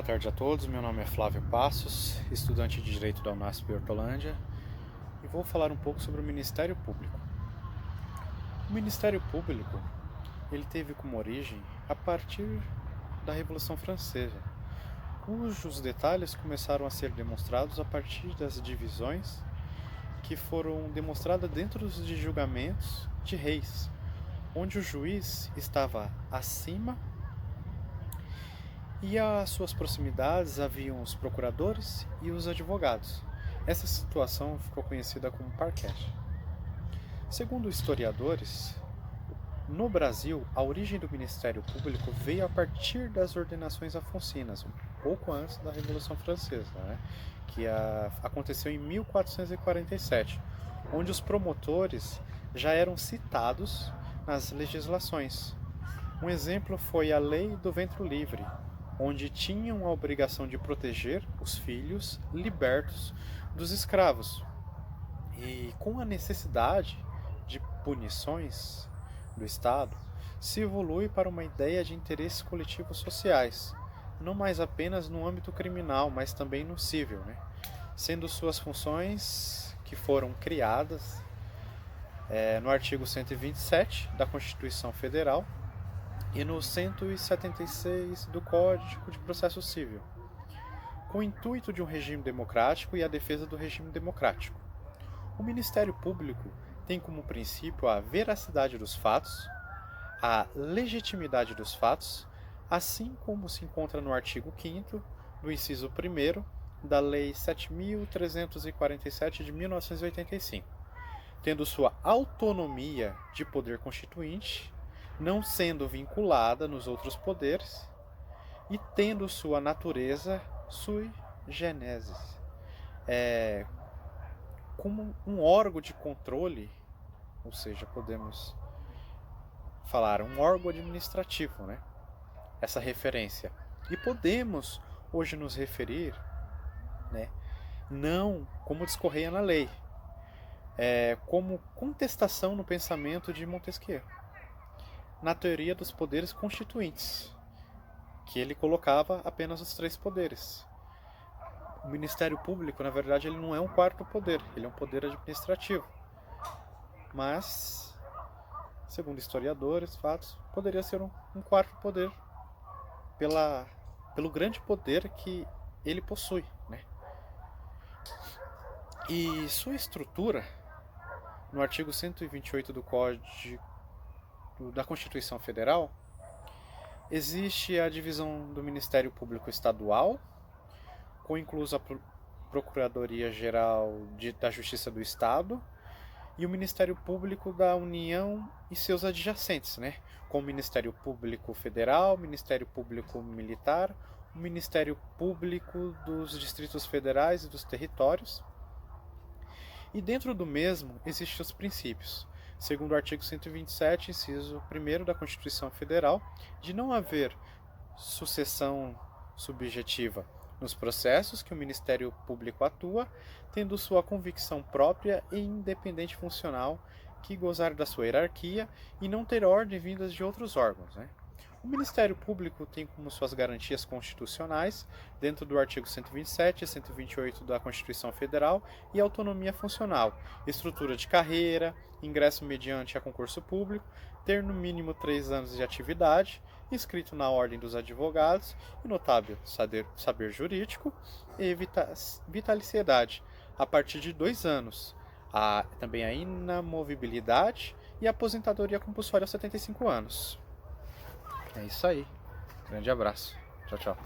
tarde a todos, meu nome é Flávio Passos, estudante de Direito da Unasp Hortolândia, e vou falar um pouco sobre o Ministério Público. O Ministério Público, ele teve como origem a partir da Revolução Francesa, cujos detalhes começaram a ser demonstrados a partir das divisões que foram demonstradas dentro de julgamentos de reis, onde o juiz estava acima e às suas proximidades haviam os procuradores e os advogados. Essa situação ficou conhecida como parquet. Segundo historiadores, no Brasil, a origem do Ministério Público veio a partir das ordenações afonsinas, um pouco antes da Revolução Francesa, que aconteceu em 1447, onde os promotores já eram citados nas legislações. Um exemplo foi a Lei do Ventre Livre, onde tinham a obrigação de proteger os filhos libertos dos escravos. E com a necessidade de punições do Estado, se evolui para uma ideia de interesses coletivos sociais, não mais apenas no âmbito criminal, mas também no civil, sendo suas funções que foram criadas no artigo 127 da Constituição Federal e no 176 do Código de Processo Civil, com o intuito de um regime democrático e a defesa do regime democrático. O Ministério Público tem como princípio a veracidade dos fatos, a legitimidade dos fatos, assim como se encontra no artigo 5º do inciso 1º da Lei 7.347 de 1985, tendo sua autonomia de poder constituinte, não sendo vinculada nos outros poderes e tendo sua natureza sui generis, como um órgão de controle, ou seja, podemos falar um órgão administrativo, essa referência. E podemos hoje nos referir, não como discorria na lei, como contestação no pensamento de Montesquieu, na teoria dos poderes constituintes, que ele colocava apenas os 3 poderes. O Ministério Público, na verdade, ele não é um quarto poder, ele é um poder administrativo. Mas, segundo historiadores, fatos, poderia ser um quarto poder pelo grande poder que ele possui. E sua estrutura, no artigo 128 do Código da Constituição Federal, existe a divisão do Ministério Público Estadual, com incluso a Procuradoria-Geral da Justiça do Estado e o Ministério Público da União e seus adjacentes, como o Ministério Público Federal, o Ministério Público Militar, o Ministério Público dos Distritos Federais e dos Territórios. E dentro do mesmo existem os princípios, segundo o artigo 127, inciso 1º da Constituição Federal, de não haver sucessão subjetiva nos processos que o Ministério Público atua, tendo sua convicção própria e independente funcional, que gozar da sua hierarquia e não ter ordem vindas de outros órgãos. O Ministério Público tem como suas garantias constitucionais, dentro do artigo 127 e 128 da Constituição Federal, e autonomia funcional, estrutura de carreira, ingresso mediante a concurso público, ter no mínimo 3 anos de atividade, inscrito na Ordem dos Advogados, e notável saber jurídico e vitaliciedade, a partir de 2 anos. Também a inamovibilidade e a aposentadoria compulsória aos 75 anos. É isso aí. Grande abraço. Tchau, tchau.